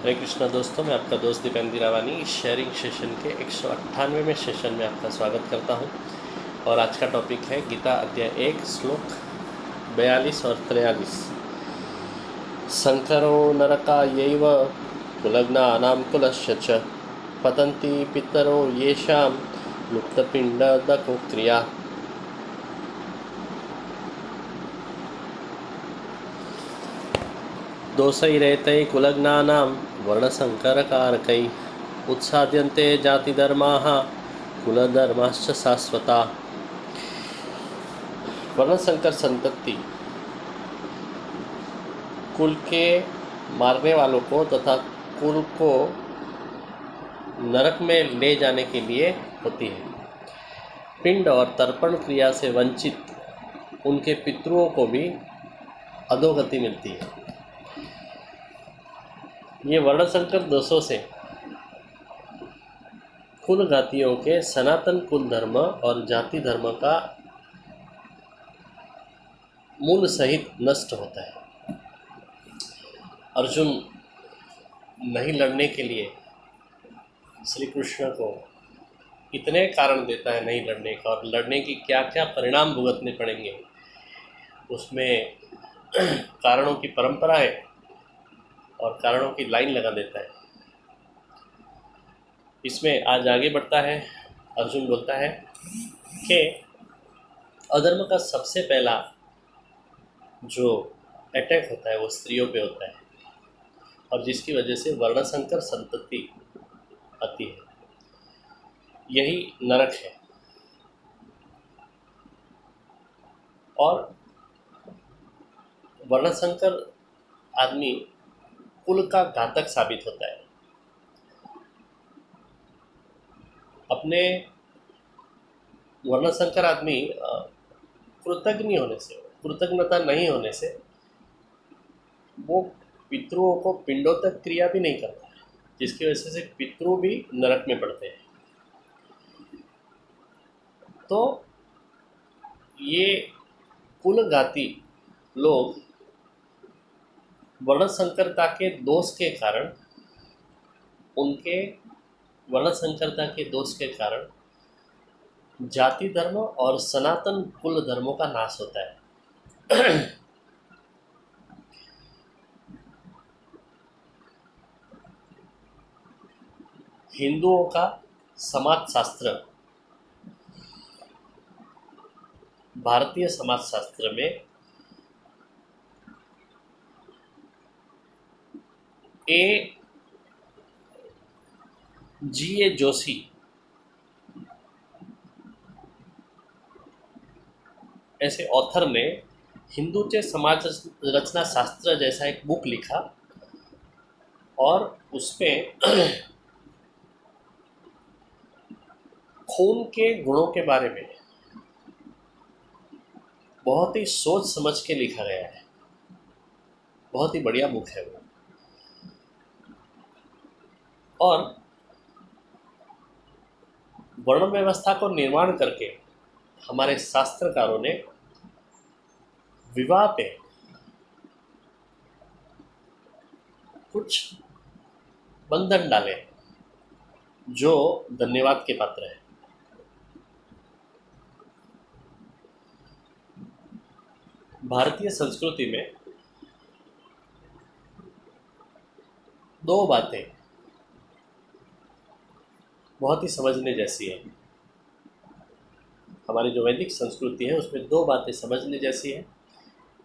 हरे कृष्णा दोस्तों, मैं आपका दोस्त दीपेंद्र रावानी शेयरिंग सेशन के 198वें सेशन में आपका स्वागत करता हूं। और आज का टॉपिक है गीता अध्याय 1 श्लोक 42 और 43। संकरो नरकायैव कुलग्नानां कुलस्य च पतन्ति पितरो येषां लुप्तपिण्डदको क्रिया। दोषैरेतै कुलग्नानां वर्णसंकरकारकैः उत्साद्यन्ते जातिधर्माः कुलधर्माश्च शाश्वता। वर्णसंकर संतति कुल के मारने वालों को तथा कुल को नरक में ले जाने के लिए होती है। पिंड और तर्पण क्रिया से वंचित उनके पितरों को भी अधोगति मिलती है। ये वर्णसंकर दोषों से कुल घातियों के सनातन कुल धर्म और जाति धर्म का मूल सहित नष्ट होता है। अर्जुन नहीं लड़ने के लिए श्री कृष्ण को इतने कारण देता है नहीं लड़ने का, और लड़ने की क्या क्या परिणाम भुगतने पड़ेंगे उसमें कारणों की परंपरा है और कारणों की लाइन लगा देता है। इसमें आज आगे बढ़ता है, अर्जुन बोलता है कि अधर्म का सबसे पहला जो अटैक होता है वो स्त्रियों पे होता है, और जिसकी वजह से वर्णसंकर संतति आती है। यही नरक है। और वर्णसंकर आदमी कुल का घातक साबित होता है। अपने वर्णसंकर आदमी कृतज्ञता नहीं होने से वो पितरों को पिंडों तक क्रिया भी नहीं करता है, जिसकी वजह से पितरों भी नरक में पड़ते हैं। तो ये कुलघाती लोग वर्णसंकरता के दोष के कारण जाति धर्म और सनातन कुल धर्मों का नाश होता है। हिंदुओं का समाजशास्त्र, भारतीय समाजशास्त्र में A.G.A. जोशी ऐसे ऑथर ने हिंदूचे समाज रचना शास्त्र जैसा एक बुक लिखा, और उसमें खून के गुणों के बारे में बहुत ही सोच समझ के लिखा गया है। बहुत ही बढ़िया बुक है वो। और वर्ण व्यवस्था को निर्माण करके हमारे शास्त्रकारों ने विवाह पे कुछ बंधन डाले जो धन्यवाद के पात्र है। भारतीय संस्कृति में दो बातें बहुत ही समझने जैसी है। हमारी जो वैदिक संस्कृति है उसमें दो बातें समझने जैसी है।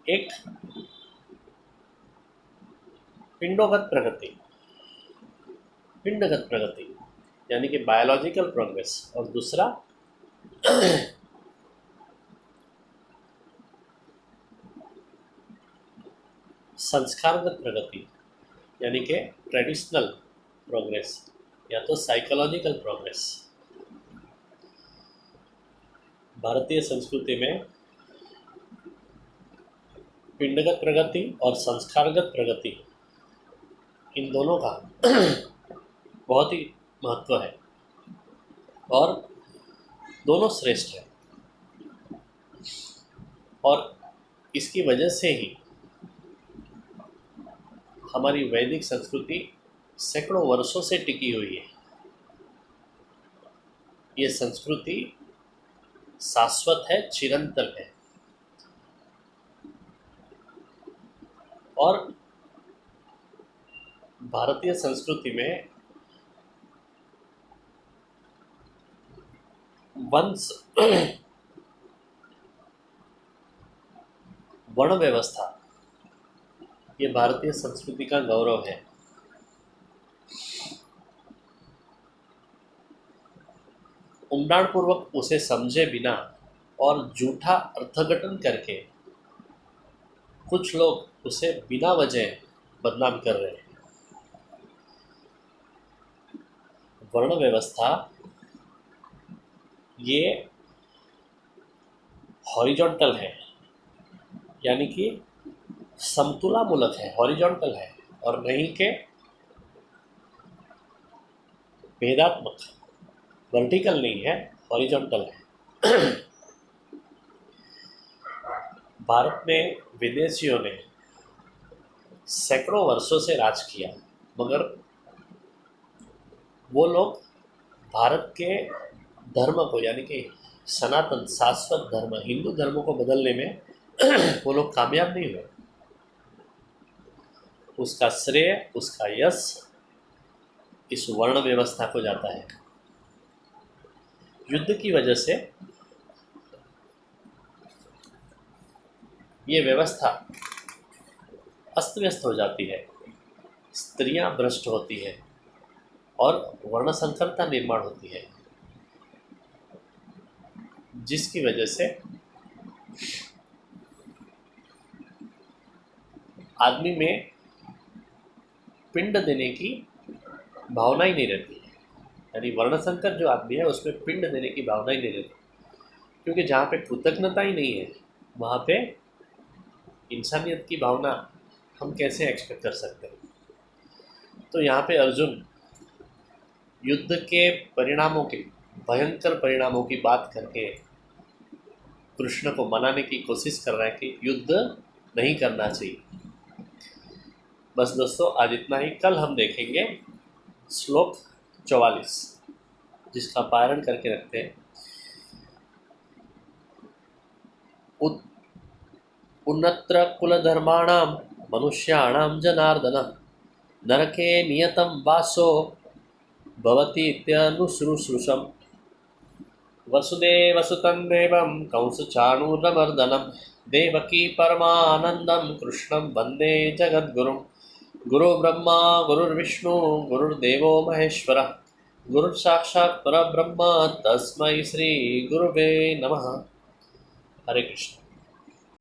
एक पिंडगत प्रगति यानी कि बायोलॉजिकल प्रोग्रेस, और दूसरा संस्कारगत प्रगति यानी कि ट्रेडिशनल प्रोग्रेस या तो साइकोलॉजिकल प्रोग्रेस। भारतीय संस्कृति में पिंडगत प्रगति और संस्कारगत प्रगति, इन दोनों का बहुत ही महत्व है और दोनों श्रेष्ठ है। और इसकी वजह से ही हमारी वैदिक संस्कृति सैकड़ों वर्षों से टिकी हुई है। ये संस्कृति शाश्वत है, चिरंतन है। और भारतीय संस्कृति में वंश वर्ण व्यवस्था ये भारतीय संस्कृति का गौरव है। ऊंडाणपूर्वक उसे समझे बिना और झूठा अर्थघटन करके कुछ लोग उसे बिना वजह बदनाम कर रहे हैं। वर्ण व्यवस्था ये हॉरिजॉन्टल है, यानी कि समतुलामूलक है, हॉरिजॉन्टल है, और नहीं के भेदात्मक। वर्टिकल नहीं है, हॉरिजॉन्टल है। भारत में विदेशियों ने सैकड़ों वर्षों से राज किया, मगर वो लोग भारत के धर्म को, यानी कि सनातन शाश्वत धर्म हिंदू धर्म को बदलने में वो लोग कामयाब नहीं हुए। उसका श्रेय, उसका यश इस वर्ण व्यवस्था को जाता है। युद्ध की वजह से ये व्यवस्था अस्त व्यस्त हो जाती है, स्त्रियां भ्रष्ट होती है और वर्ण संकरता निर्माण होती है, जिसकी वजह से आदमी में पिंड देने की भावना ही नहीं रहती है। यानी वर्णसंकर जो आदमी है उसमें पिंड देने की भावना ही नहीं रहती, क्योंकि जहाँ पे कृतज्ञता ही नहीं है वहाँ पे इंसानियत की भावना हम कैसे एक्सपेक्ट कर सकते हैं। तो यहाँ पे अर्जुन युद्ध के परिणामों के, भयंकर परिणामों की बात करके कृष्ण को मनाने की कोशिश कर रहा है कि युद्ध नहीं करना चाहिए। बस दोस्तों, आज इतना ही। कल हम देखेंगे श्लोक 44, जिसका पारण करके रखते हैं। उन्नत्र कुलधर्माणां मनुष्याणां जनार्दन नरके नियतं वासो भवति इत्यनुश्रुश्रुषम् वसुदेवसुतं देवं कंसचाणूरमर्दनं देवकी परमानन्दं कृष्णं वन्दे जगद्गुरुं। गुरुर्ब्रह्मा गुरुर्विष्णु गुरुर्देवो महेश्वरः गुरुर्साक्षात् परब्रह्म तस्मै श्री गुरुवे नमः। हरे कृष्ण।